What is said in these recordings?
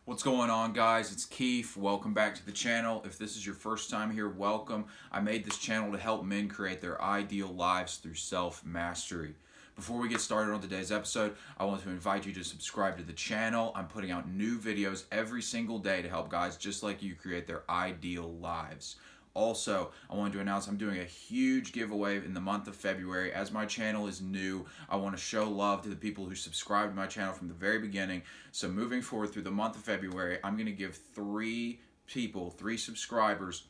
What's going on, guys? It's Keith. Welcome back to the channel. If this is your first time here, welcome. I made this channel to help men create their ideal lives through self-mastery. Before we get started on today's episode, I want to invite you to subscribe to the channel. I'm putting out new videos every single day to help guys just like you create their ideal lives. Also, I wanted to announce I'm doing a huge giveaway in the month of February. As my channel is new, I want to show love to the people who subscribed to my channel from the very beginning. So moving forward through the month of February, I'm going to give three subscribers,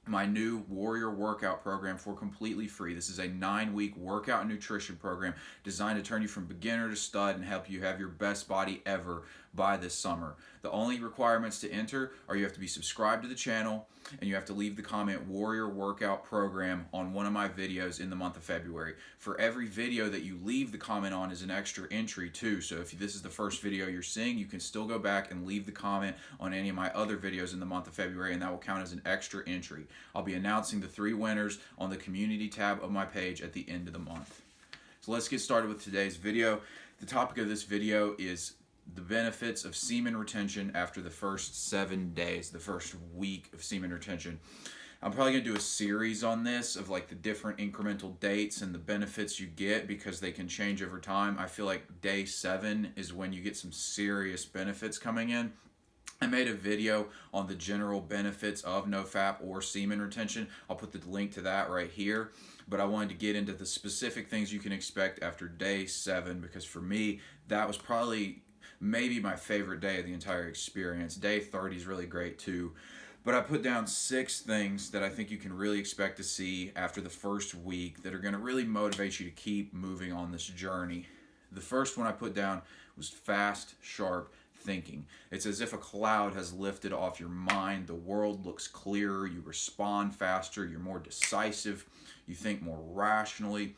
my new Warrior Workout Program for completely free. This is a 9-week workout and nutrition program designed to turn you from beginner to stud and help you have your best body ever by this summer. The only requirements to enter are you have to be subscribed to the channel and you have to leave the comment Warrior Workout Program on one of my videos in the month of February. For every video that you leave the comment on is an extra entry too. So if this is the first video you're seeing, you can still go back and leave the comment on any of my other videos in the month of February, and that will count as an extra entry. I'll be announcing the 3 winners on the community tab of my page at the end of the month. So let's get started with today's video. The topic of this video is the benefits of semen retention after the first 7 days, the first week of semen retention. I'm probably going to do a series on this of like the different incremental dates and the benefits you get because they can change over time. I feel like day 7 is when you get some serious benefits coming in. I made a video on the general benefits of NoFap or semen retention. I'll put the link to that right here. But I wanted to get into the specific things you can expect after day 7 because for me, that was probably maybe my favorite day of the entire experience. Day 30 is really great too. But I put down 6 things that I think you can really expect to see after the first week that are going to really motivate you to keep moving on this journey. The first one I put down was fast, sharp thinking. It's as if a cloud has lifted off your mind. The world looks clearer. You respond faster. You're more decisive. You think more rationally.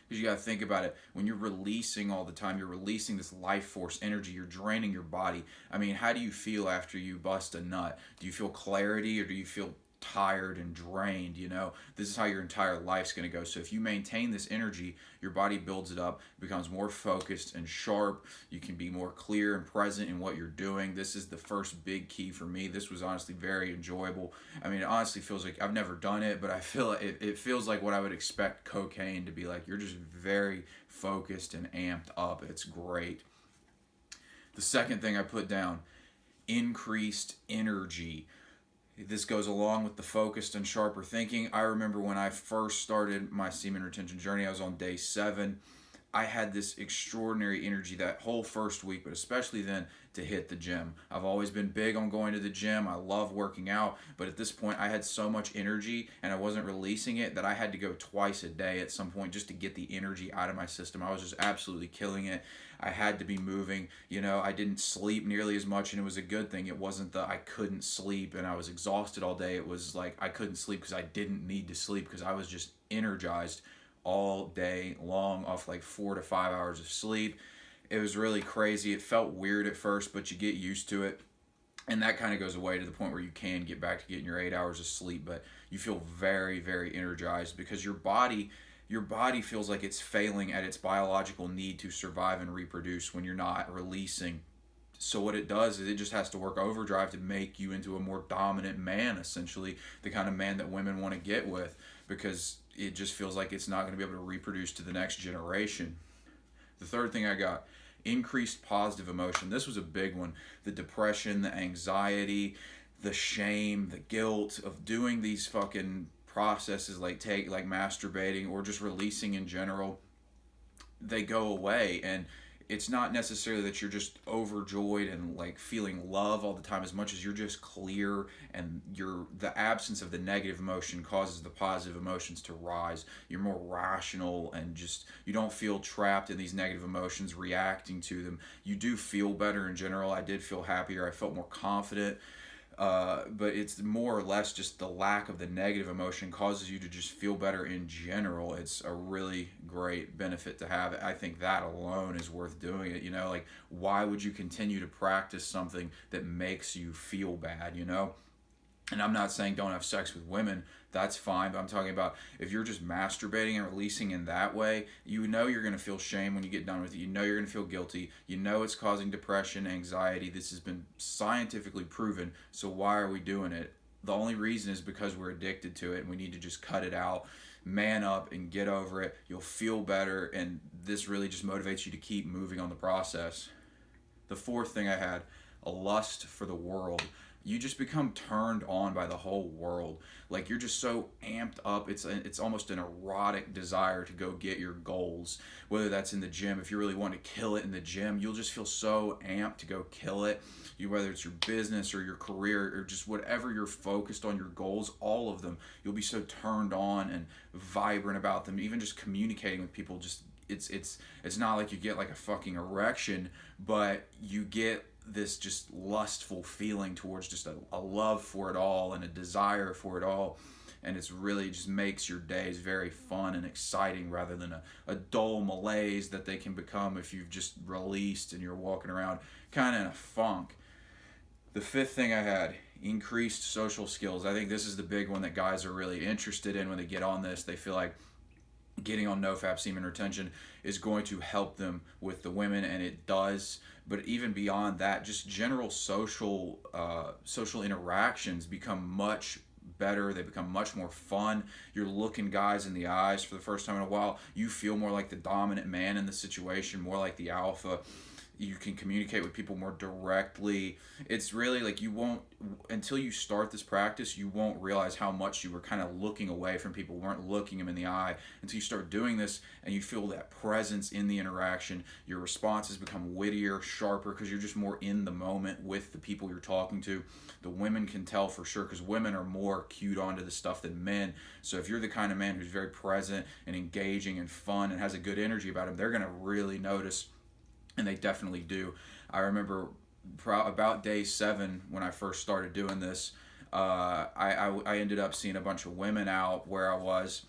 Because you got to think about it, when you're releasing all the time, you're releasing this life force energy, you're draining your body. I mean, how do you feel after you bust a nut? Do you feel clarity or do you feel tired and drained? You know, this is how your entire life's going to go. So if you maintain this energy, your body builds it up, becomes more focused and sharp. You can be more clear and present in what you're doing. This is the first big key for me. This was honestly very enjoyable. I mean, it honestly feels like I've never done it, but I feel it feels like what I would expect cocaine to be like. You're just very focused and amped up. It's great. The second thing I put down, increased energy. This goes along with the focused and sharper thinking. I remember when I first started my semen retention journey, I was on day 7. I had this extraordinary energy that whole first week, but especially then to hit the gym. I've always been big on going to the gym. I love working out, but at this point I had so much energy and I wasn't releasing it that I had to go twice a day at some point just to get the energy out of my system. I was just absolutely killing it. I had to be moving. You know, I didn't sleep nearly as much, and it was a good thing. It wasn't that I couldn't sleep and I was exhausted all day. It was like I couldn't sleep because I didn't need to sleep because I was just energized all day long off like 4 to 5 hours of sleep. It was really crazy. It felt weird at first, but you get used to it. And that kind of goes away to the point where you can get back to getting your 8 hours of sleep, but you feel very, very energized because your body feels like it's failing at its biological need to survive and reproduce when you're not releasing. So what it does is it just has to work overdrive to make you into a more dominant man, essentially, the kind of man that women want to get with, because it just feels like it's not going to be able to reproduce to the next generation. The third thing I got, increased positive emotion. This was a big one. The depression, the anxiety, the shame, the guilt of doing these fucking processes like masturbating or just releasing in general, they go away. And it's not necessarily that you're just overjoyed and like feeling love all the time as much as you're just clear, and the absence of the negative emotion causes the positive emotions to rise. You're more rational and just you don't feel trapped in these negative emotions reacting to them. You do feel better in general. I did feel happier. I felt more confident. But it's more or less just the lack of the negative emotion causes you to just feel better in general. It's a really great benefit to have. I think that alone is worth doing it. You know, like, why would you continue to practice something that makes you feel bad, you know? And I'm not saying don't have sex with women. That's fine. But I'm talking about if you're just masturbating and releasing in that way, you know you're going to feel shame when you get done with it. You know you're going to feel guilty. You know it's causing depression, anxiety. This has been scientifically proven. So why are we doing it? The only reason is because we're addicted to it and we need to just cut it out. Man up and get over it. You'll feel better. And this really just motivates you to keep moving on the process. The fourth thing I had, a lust for the world. You just become turned on by the whole world. Like you're just so amped up. It's almost an erotic desire to go get your goals. Whether that's in the gym, if you really want to kill it in the gym, you'll just feel so amped to go kill it. Whether it's your business or your career or just whatever you're focused on, your goals, all of them, you'll be so turned on and vibrant about them. Even just communicating with people, just it's not like you get like a fucking erection, but you get this just lustful feeling towards just a love for it all and a desire for it all. And it's really just makes your days very fun and exciting rather than a dull malaise that they can become if you've just released and you're walking around kind of in a funk. The fifth thing I had, increased social skills. I think this is the big one that guys are really interested in when they get on this. They feel like getting on nofap semen retention is going to help them with the women, and it does. But even beyond that, just general social interactions become much better. They become much more fun. You're looking guys in the eyes for the first time in a while. You feel more like the dominant man in the situation, more like the alpha. You can communicate with people more directly. It's really like you won't, until you start this practice, you won't realize how much you were kind of looking away from people, weren't looking them in the eye until you start doing this and you feel that presence in the interaction. Your responses become wittier, sharper, because you're just more in the moment with the people you're talking to. The women can tell for sure because women are more cued onto the stuff than men. So if you're the kind of man who's very present and engaging and fun and has a good energy about him, they're going to really notice. And they definitely do. I remember about day 7 when I first started doing this, I ended up seeing a bunch of women out where I was,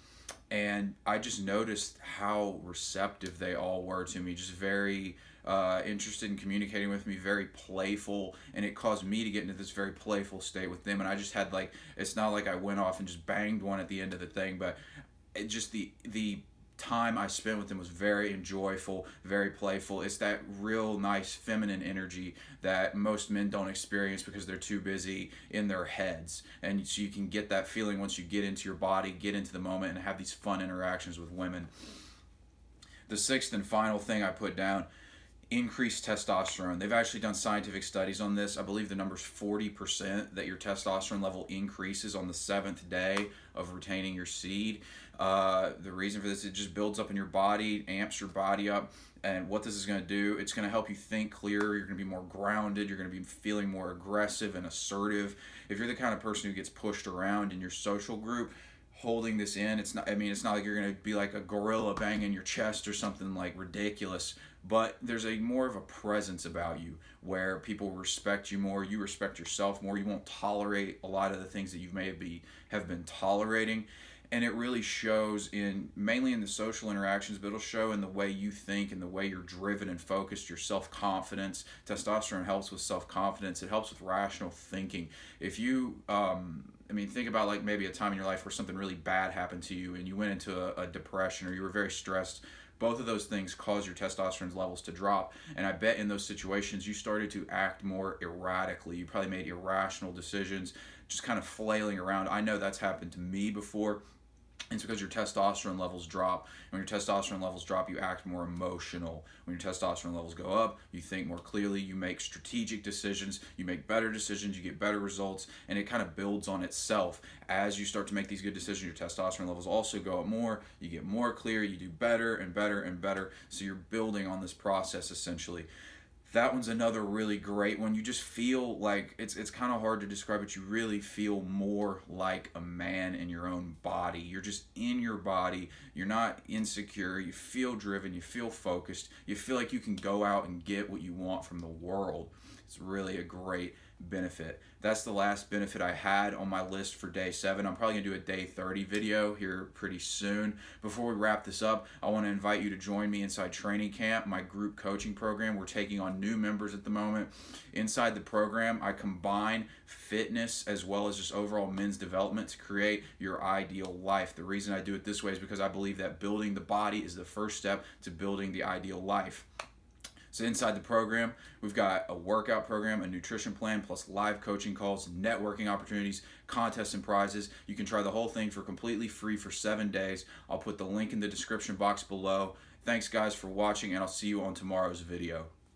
and I just noticed how receptive they all were to me, just very interested in communicating with me, very playful, and it caused me to get into this very playful state with them. And I just had like, it's not like I went off and just banged one at the end of the thing, but it just the time I spent with them was very enjoyable, very playful. It's that real nice feminine energy that most men don't experience because they're too busy in their heads. And so you can get that feeling once you get into your body, get into the moment, and have these fun interactions with women. The sixth and final thing I put down, increased testosterone. They've actually done scientific studies on this. I believe the number's 40% that your testosterone level increases on the 7th day of retaining your seed. The reason for this, it just builds up in your body, amps your body up. And what this is going to do, it's going to help you think clearer. You're going to be more grounded. You're going to be feeling more aggressive and assertive. If you're the kind of person who gets pushed around in your social group, holding this in, it's not like you're going to be like a gorilla banging your chest or something like ridiculous, but there's a more of a presence about you where people respect you more, you respect yourself more, you won't tolerate a lot of the things that you have been tolerating. And it really shows mainly in the social interactions, but it'll show in the way you think and the way you're driven and focused, your self-confidence. Testosterone helps with self-confidence. It helps with rational thinking. If you, think about like maybe a time in your life where something really bad happened to you and you went into a depression or you were very stressed. Both of those things cause your testosterone levels to drop. And I bet in those situations you started to act more erratically. You probably made irrational decisions, just kind of flailing around. I know that's happened to me before. It's because your testosterone levels drop. When your testosterone levels drop, you act more emotional. When your testosterone levels go up, you think more clearly, you make strategic decisions, you make better decisions, you get better results, and it kind of builds on itself. As you start to make these good decisions, your testosterone levels also go up more, you get more clear, you do better and better and better, so you're building on this process essentially. That one's another really great one. You just feel like, it's kind of hard to describe, but you really feel more like a man in your own body. You're just in your body. You're not insecure. You feel driven. You feel focused. You feel like you can go out and get what you want from the world. It's really a great benefit. That's the last benefit I had on my list for day 7. I'm probably going to do a day 30 video here pretty soon. Before we wrap this up, I want to invite you to join me inside training camp, my group coaching program. We're taking on on new members at the moment. Inside the program, I combine fitness as well as just overall men's development to create your ideal life. The reason I do it this way is because I believe that building the body is the first step to building the ideal life. So inside the program, we've got a workout program, a nutrition plan, plus live coaching calls, networking opportunities, contests and prizes. You can try the whole thing for completely free for 7 days. I'll put the link in the description box below. Thanks guys for watching, and I'll see you on tomorrow's video.